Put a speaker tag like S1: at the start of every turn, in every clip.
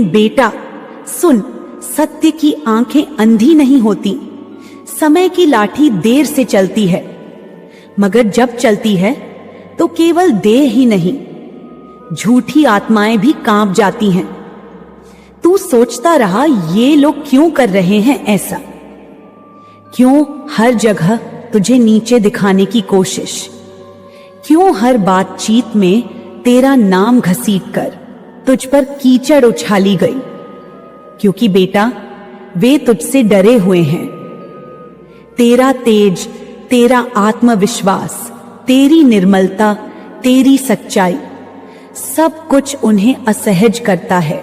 S1: बेटा सुन, सत्य की आंखें अंधी नहीं होती। समय की लाठी देर से चलती है, मगर जब चलती है तो केवल देह ही नहीं, झूठी आत्माएं भी कांप जाती हैं। तू सोचता रहा ये लोग क्यों कर रहे हैं ऐसा? क्यों हर जगह तुझे नीचे दिखाने की कोशिश? क्यों हर बातचीत में तेरा नाम घसीटकर तुझ पर कीचड़ उछाली गई? क्योंकि बेटा वे तुझसे डरे हुए हैं। तेरा तेज, तेरा आत्मविश्वास, तेरी निर्मलता, तेरी सच्चाई, सब कुछ उन्हें असहज करता है।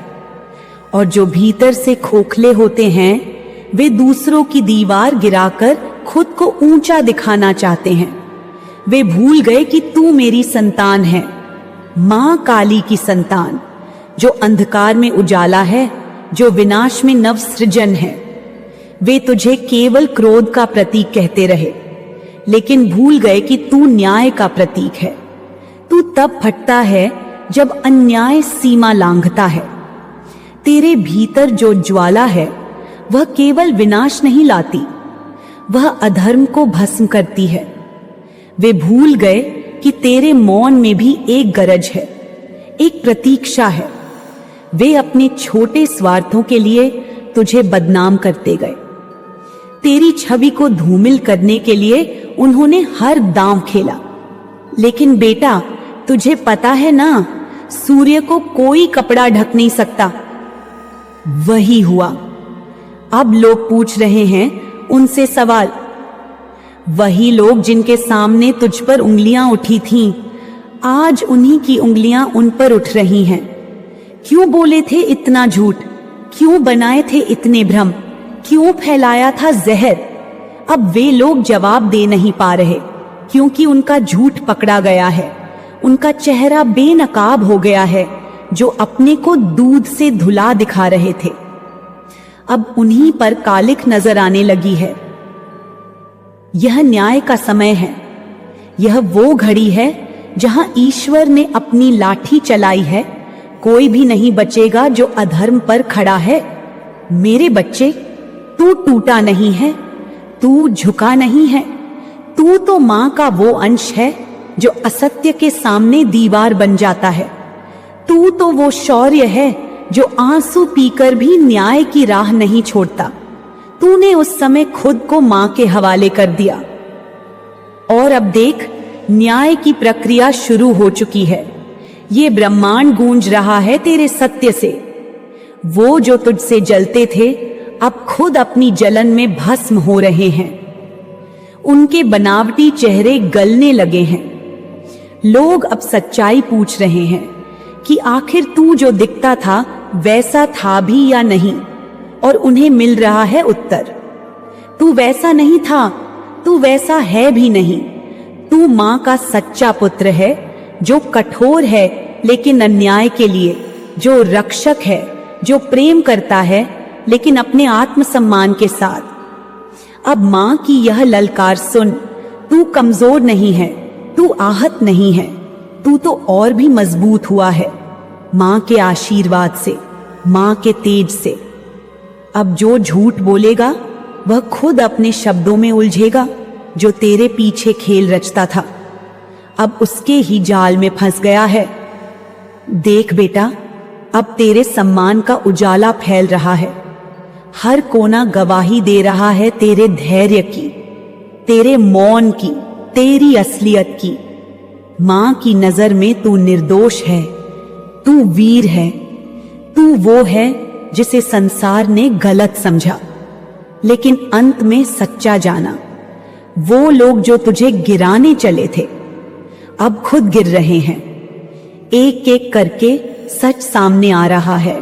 S1: और जो भीतर से खोखले होते हैं वे दूसरों की दीवार गिराकर खुद को ऊंचा दिखाना चाहते हैं। वे भूल गए कि तू मेरी संतान है, मां काली की संतान, जो अंधकार में उजाला है, जो विनाश में नव सृजन है। वे तुझे केवल क्रोध का प्रतीक कहते रहे, लेकिन भूल गए कि तू न्याय का प्रतीक है। तू तब फटता है जब अन्याय सीमा लांघता है। तेरे भीतर जो ज्वाला है वह केवल विनाश नहीं लाती, वह अधर्म को भस्म करती है। वे भूल गए कि तेरे मौन में भी एक गरज है, एक प्रतीक्षा है। वे अपने छोटे स्वार्थों के लिए तुझे बदनाम करते गए। तेरी छवि को धूमिल करने के लिए उन्होंने हर दांव खेला। लेकिन बेटा तुझे पता है ना, सूर्य को कोई कपड़ा ढक नहीं सकता। वही हुआ। अब लोग पूछ रहे हैं उनसे सवाल। वही लोग जिनके सामने तुझ पर उंगलियां उठी थीं, आज उन्हीं की उंगलियां उन पर उठ रही हैं। क्यों बोले थे इतना झूठ? क्यों बनाए थे इतने भ्रम? क्यों फैलाया था जहर? अब वे लोग जवाब दे नहीं पा रहे, क्योंकि उनका झूठ पकड़ा गया है। उनका चेहरा बेनकाब हो गया है, जो अपने को दूध से धुला दिखा रहे थे। अब उन्हीं पर कालिख नजर आने लगी है। यह न्याय का समय है। यह वो घड़ी है जहां ईश्वर ने अपनी लाठी चलाई है। कोई भी नहीं बचेगा जो अधर्म पर खड़ा है। मेरे बच्चे, तू टूटा नहीं है, तू झुका नहीं है। तू तो मां का वो अंश है जो असत्य के सामने दीवार बन जाता है। तू तो वो शौर्य है जो आंसू पीकर भी न्याय की राह नहीं छोड़ता। तूने उस समय खुद को मां के हवाले कर दिया। और अब देख, न्याय की प्रक्रिया शुरू हो चुकी है। ये ब्रह्मांड गूंज रहा है तेरे सत्य से। वो जो तुझसे जलते थे अब खुद अपनी जलन में भस्म हो रहे हैं। उनके बनावटी चेहरे गलने लगे हैं। लोग अब सच्चाई पूछ रहे हैं कि आखिर तू जो दिखता था वैसा था भी या नहीं। और उन्हें मिल रहा है उत्तर, तू वैसा नहीं था, तू वैसा है भी नहीं। तू मां का सच्चा पुत्र है, जो कठोर है लेकिन अन्याय के लिए, जो रक्षक है, जो प्रेम करता है लेकिन अपने आत्मसम्मान के साथ। अब मां की यह ललकार सुन। तू कमजोर नहीं है, तू आहत नहीं है, तू तो और भी मजबूत हुआ है मां के आशीर्वाद से, मां के तेज से। अब जो झूठ बोलेगा वह खुद अपने शब्दों में उलझेगा। जो तेरे पीछे खेल रचता था अब उसके ही जाल में फंस गया है। देख बेटा, अब तेरे सम्मान का उजाला फैल रहा है। हर कोना गवाही दे रहा है तेरे धैर्य की, तेरे मौन की, तेरी असलियत की। मां की नजर में तू निर्दोष है, तू वीर है, तू वो है जिसे संसार ने गलत समझा लेकिन अंत में सच्चा जाना। वो लोग जो तुझे गिराने चले थे अब खुद गिर रहे हैं। एक एक करके सच सामने आ रहा है।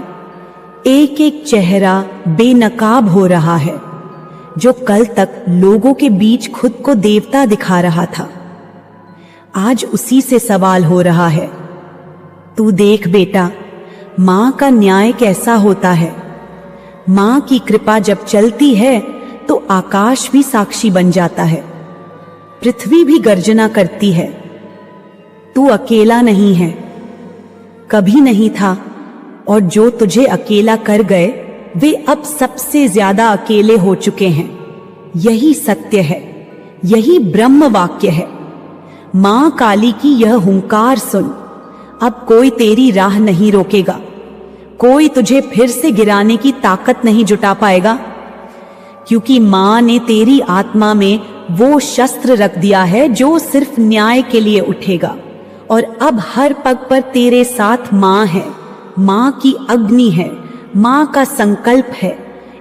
S1: एक एक चेहरा बेनकाब हो रहा है। जो कल तक लोगों के बीच खुद को देवता दिखा रहा था, आज उसी से सवाल हो रहा है। तू देख बेटा, मां का न्याय कैसा होता है। मां की कृपा जब चलती है तो आकाश भी साक्षी बन जाता है, पृथ्वी भी गर्जना करती है। तू अकेला नहीं है, कभी नहीं था और जो तुझे अकेला कर गए वे अब सबसे ज्यादा अकेले हो चुके हैं। यही सत्य है, यही ब्रह्म वाक्य है। मां काली की यह हुंकार सुन, अब कोई तेरी राह नहीं रोकेगा, कोई तुझे फिर से गिराने की ताकत नहीं जुटा पाएगा, क्योंकि मां ने तेरी आत्मा में वो शस्त्र रख दिया है जो सिर्फ न्याय के लिए उठेगा। और अब हर पग पर तेरे साथ मां है, मां की अग्नि है, मां का संकल्प है।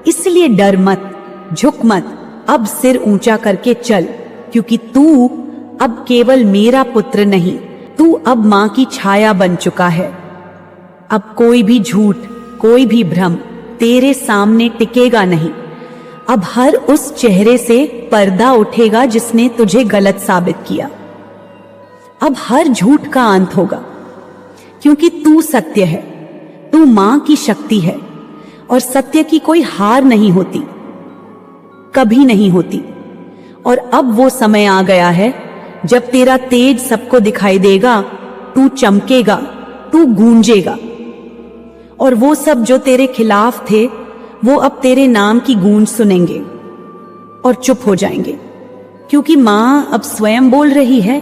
S1: इसलिए डर मत, झुक मत, अब सिर ऊंचा करके चल, क्योंकि तू अब केवल मेरा पुत्र नहीं, तू अब मां की छाया बन चुका है। अब कोई भी झूठ, कोई भी भ्रम तेरे सामने टिकेगा नहीं। अब हर उस चेहरे से पर्दा उठेगा जिसने तुझे गलत साबित किया। अब हर झूठ का अंत होगा, क्योंकि तू सत्य है, तू मां की शक्ति है, और सत्य की कोई हार नहीं होती, कभी नहीं होती। और अब वो समय आ गया है जब तेरा तेज सबको दिखाई देगा, तू चमकेगा, तू गूंजेगा, और वो सब जो तेरे खिलाफ थे वो अब तेरे नाम की गूंज सुनेंगे और चुप हो जाएंगे, क्योंकि मां अब स्वयं बोल रही है,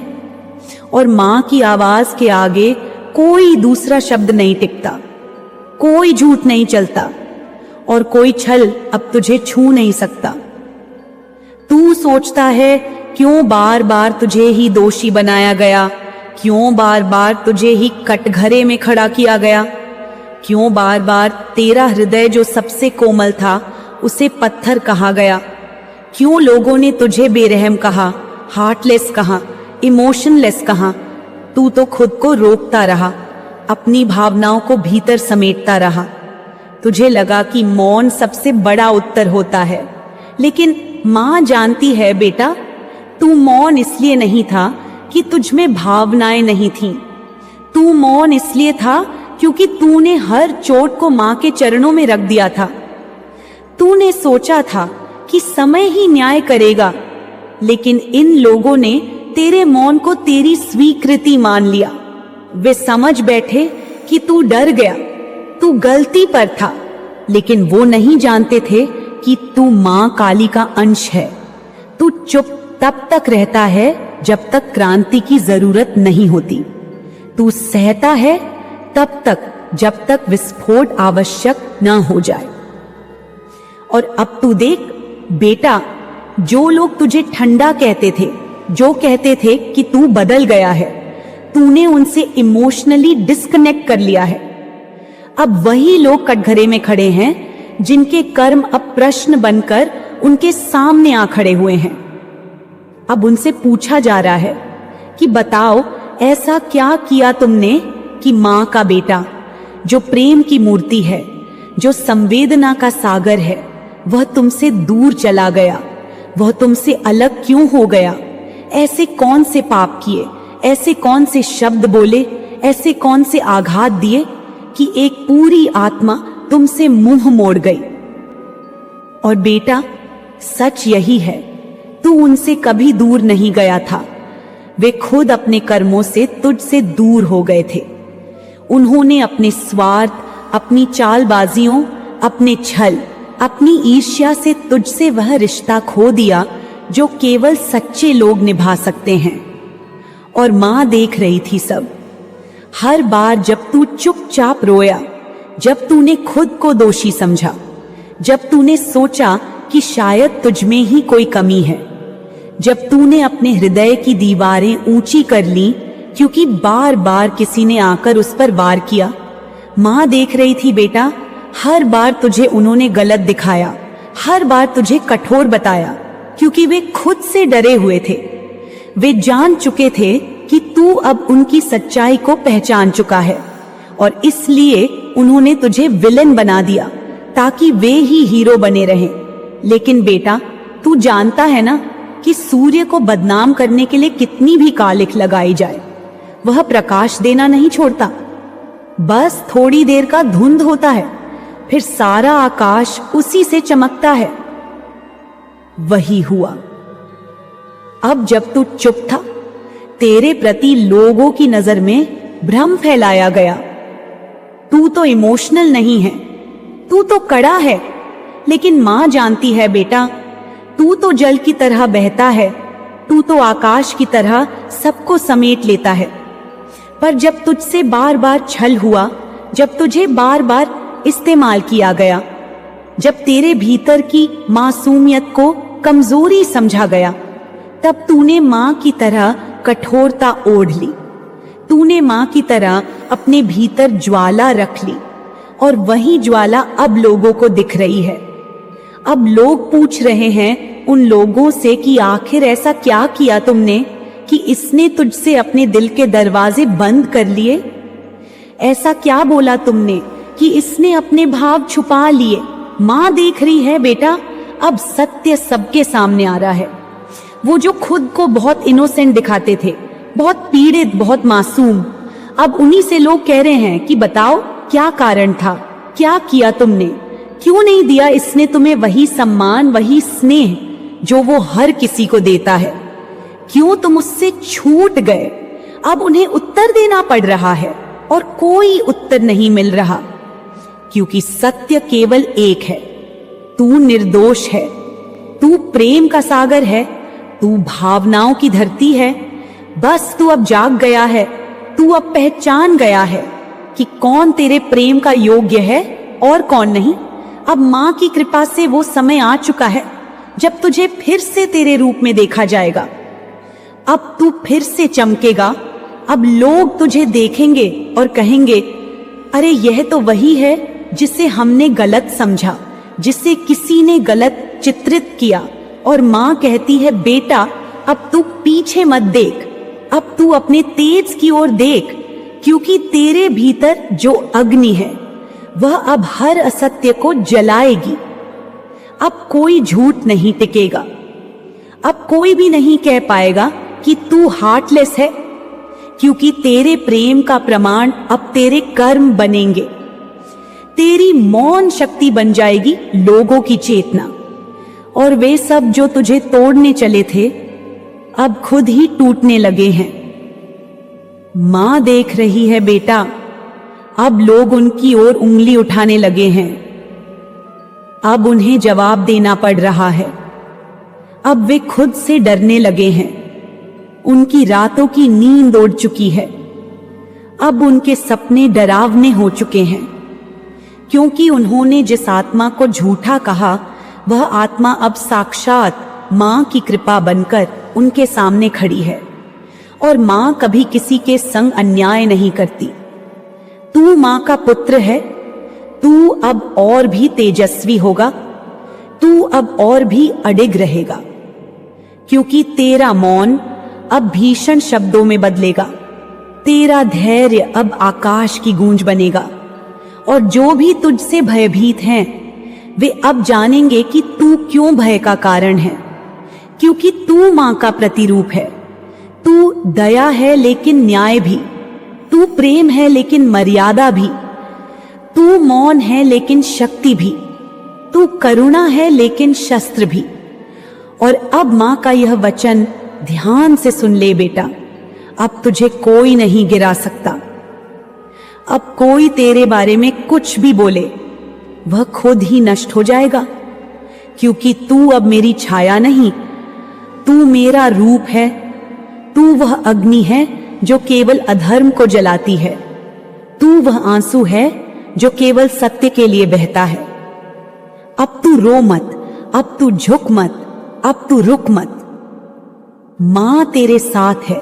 S1: और मां की आवाज के आगे कोई दूसरा शब्द नहीं टिकता, कोई झूठ नहीं चलता, और कोई छल अब तुझे छू नहीं सकता। तू सोचता है क्यों बार बार तुझे ही दोषी बनाया गया, क्यों बार बार तुझे ही कटघरे में खड़ा किया गया, क्यों बार बार तेरा हृदय जो सबसे कोमल था उसे पत्थर कहा गया, क्यों लोगों ने तुझे बेरहम कहा, हार्टलेस कहा, इमोशनलेस कहा। तू तो खुद को रोकता रहा, अपनी भावनाओं को भीतर समेटता रहा। तुझे लगा कि मौन सबसे बड़ा उत्तर होता है, लेकिन मां जानती है बेटा, तू मौन इसलिए नहीं था कि तुझ में भावनाएं नहीं थीं। तू मौन इसलिए था क्योंकि तूने हर चोट को मां के चरणों में रख दिया था। तूने सोचा था कि समय ही न्याय करेगा, लेकिन इन लोगों ने तेरे मौन को तेरी स्वीकृति मान लिया। वे समझ बैठे कि तू डर गया, तू गलती पर था, लेकिन वो नहीं जानते थे कि तू मां काली का अंश है। तू चुप तब तक रहता है जब तक क्रांति की जरूरत नहीं होती। तू सहता है तब तक जब तक विस्फोट आवश्यक न हो जाए। और अब तू देख बेटा, जो लोग तुझे ठंडा कहते थे, जो कहते थे कि तू बदल गया है, तूने उनसे इमोशनली डिस्कनेक्ट कर लिया है। अब वही लोग कटघरे में खड़े हैं जिनके कर्म अब प्रश्न बनकर उनके सामने आ खड़े हुए हैं। अब उनसे पूछा जा रहा है कि बताओ ऐसा क्या किया तुमने कि मां का बेटा, जो प्रेम की मूर्ति है, जो संवेदना का सागर है, वह तुमसे दूर चला गया, वह तुमसे अलग क्यों हो गया? ऐसे कौन से पाप किए, ऐसे कौन से शब्द बोले, ऐसे कौन से आघात दिए कि एक पूरी आत्मा तुमसे मुंह मोड़ गई? और बेटा, सच यही है, तू उनसे कभी दूर नहीं गया था। वे खुद अपने कर्मों से तुझसे दूर हो गए थे। उन्होंने अपने स्वार्थ, अपनी चालबाजियों, अपने छल, अपनी ईर्ष्या से तुझसे वह रिश्ता खो दिया जो केवल सच्चे लोग निभा सकते हैं। और मां देख रही थी सब। हर बार जब तू चुपचाप रोया, जब तूने खुद को दोषी समझा, जब तूने सोचा कि शायद तुझ में ही कोई कमी है, जब तूने अपने हृदय की दीवारें ऊंची कर ली क्योंकि बार बार किसी ने आकर उस पर वार किया, मां देख रही थी बेटा। हर बार तुझे उन्होंने गलत दिखाया, हर बार तुझे कठोर बताया, क्योंकि वे खुद से डरे हुए थे। वे जान चुके थे कि तू अब उनकी सच्चाई को पहचान चुका है, और इसलिए उन्होंने तुझे विलेन बना दिया ताकि वे ही हीरो बने रहें। लेकिन बेटा, तू जानता है ना कि सूर्य को बदनाम करने के लिए कितनी भी कालिख लगाई जाए, वह प्रकाश देना नहीं छोड़ता। बस थोड़ी देर का धुंध होता है, फिर सारा आकाश उसी से चमकता है। वही हुआ। अब जब तू चुप था, तेरे प्रति लोगों की नजर में भ्रम फैलाया गया। तू तो इमोशनल नहीं है, तू तो कड़ा है। लेकिन माँ जानती है बेटा, तू तो जल की तरह बहता है, तू तो आकाश की तरह सबको समेट लेता है। पर जब तुझसे बार बार छल हुआ, जब तुझे बार बार इस्तेमाल किया गया, जब तेरे भीतर की मासूमियत को कमजोरी समझा गया, तब तूने माँ की तरह कठोरता ओढ़ ली। तूने माँ की तरह अपने भीतर ज्वाला रख ली, और वही ज्वाला अब लोगों को दिख रही है। अब लोग पूछ रहे हैं उन लोगों से कि आखिर ऐसा क्या किया तुमने कि इसने तुझसे अपने दिल के दरवाजे बंद कर लिए? ऐसा क्या बोला तुमने कि इसने अपने भाव छुपा लिए? माँ देख रही है बेटा, अब सत्य सबके सामने आ रहा है। वो जो खुद को बहुत इनोसेंट दिखाते थे, बहुत पीड़ित, बहुत मासूम, अब उन्हीं से लोग कह रहे हैं कि बताओ क्या कारण था, क्या किया तुमने, क्यों नहीं दिया इसने तुम्हें वही सम्मान, वही स्नेह जो वो हर किसी को देता है? क्यों तुम उससे छूट गए? अब उन्हें उत्तर देना पड़ रहा है और कोई उत्तर नहीं मिल रहा, क्योंकि सत्य केवल एक है, तू निर्दोष है, तू प्रेम का सागर है, तू भावनाओं की धरती है। बस तू अब जाग गया है, तू अब पहचान गया है कि कौन तेरे प्रेम का योग्य है और कौन नहीं। अब माँ की कृपा से वो समय आ चुका है जब तुझे फिर से तेरे रूप में देखा जाएगा। अब तू फिर से चमकेगा। अब लोग तुझे देखेंगे और कहेंगे, अरे यह तो वही है जिसे हमने गलत समझा, जिसे किसी ने गलत चित्रित किया। और माँ कहती है, बेटा अब तू पीछे मत देख, अब तू अपने तेज की ओर देख, क्योंकि तेरे भीतर जो अग्नि है वह अब हर असत्य को जलाएगी। अब कोई झूठ नहीं टिकेगा, अब कोई भी नहीं कह पाएगा कि तू हार्टलेस है, क्योंकि तेरे प्रेम का प्रमाण अब तेरे कर्म बनेंगे। तेरी मौन शक्ति बन जाएगी लोगों की चेतना, और वे सब जो तुझे तोड़ने चले थे अब खुद ही टूटने लगे हैं। मां देख रही है बेटा, अब लोग उनकी ओर उंगली उठाने लगे हैं, अब उन्हें जवाब देना पड़ रहा है। अब वे खुद से डरने लगे हैं, उनकी रातों की नींद उड़ चुकी है, अब उनके सपने डरावने हो चुके हैं, क्योंकि उन्होंने जिस आत्मा को झूठा कहा वह आत्मा अब साक्षात मां की कृपा बनकर उनके सामने खड़ी है। और मां कभी किसी के संग अन्याय नहीं करती। तू मां का पुत्र है, तू अब और भी तेजस्वी होगा, तू अब और भी अडिग रहेगा, क्योंकि तेरा मौन अब भीषण शब्दों में बदलेगा, तेरा धैर्य अब आकाश की गूंज बनेगा। और जो भी तुझसे भयभीत हैं वे अब जानेंगे कि तू क्यों भय का कारण है, क्योंकि तू मां का प्रतिरूप है। तू दया है लेकिन न्याय भी, तू प्रेम है लेकिन मर्यादा भी, तू मौन है लेकिन शक्ति भी, तू करुणा है लेकिन शस्त्र भी। और अब मां का यह वचन ध्यान से सुन ले बेटा, अब तुझे कोई नहीं गिरा सकता। अब कोई तेरे बारे में कुछ भी बोले वह खुद ही नष्ट हो जाएगा, क्योंकि तू अब मेरी छाया नहीं, तू मेरा रूप है। तू वह अग्नि है जो केवल अधर्म को जलाती है, तू वह आंसू है जो केवल सत्य के लिए बहता है। अब तू रो मत, अब तू झुक मत, अब तू रुक मत। मां तेरे साथ है,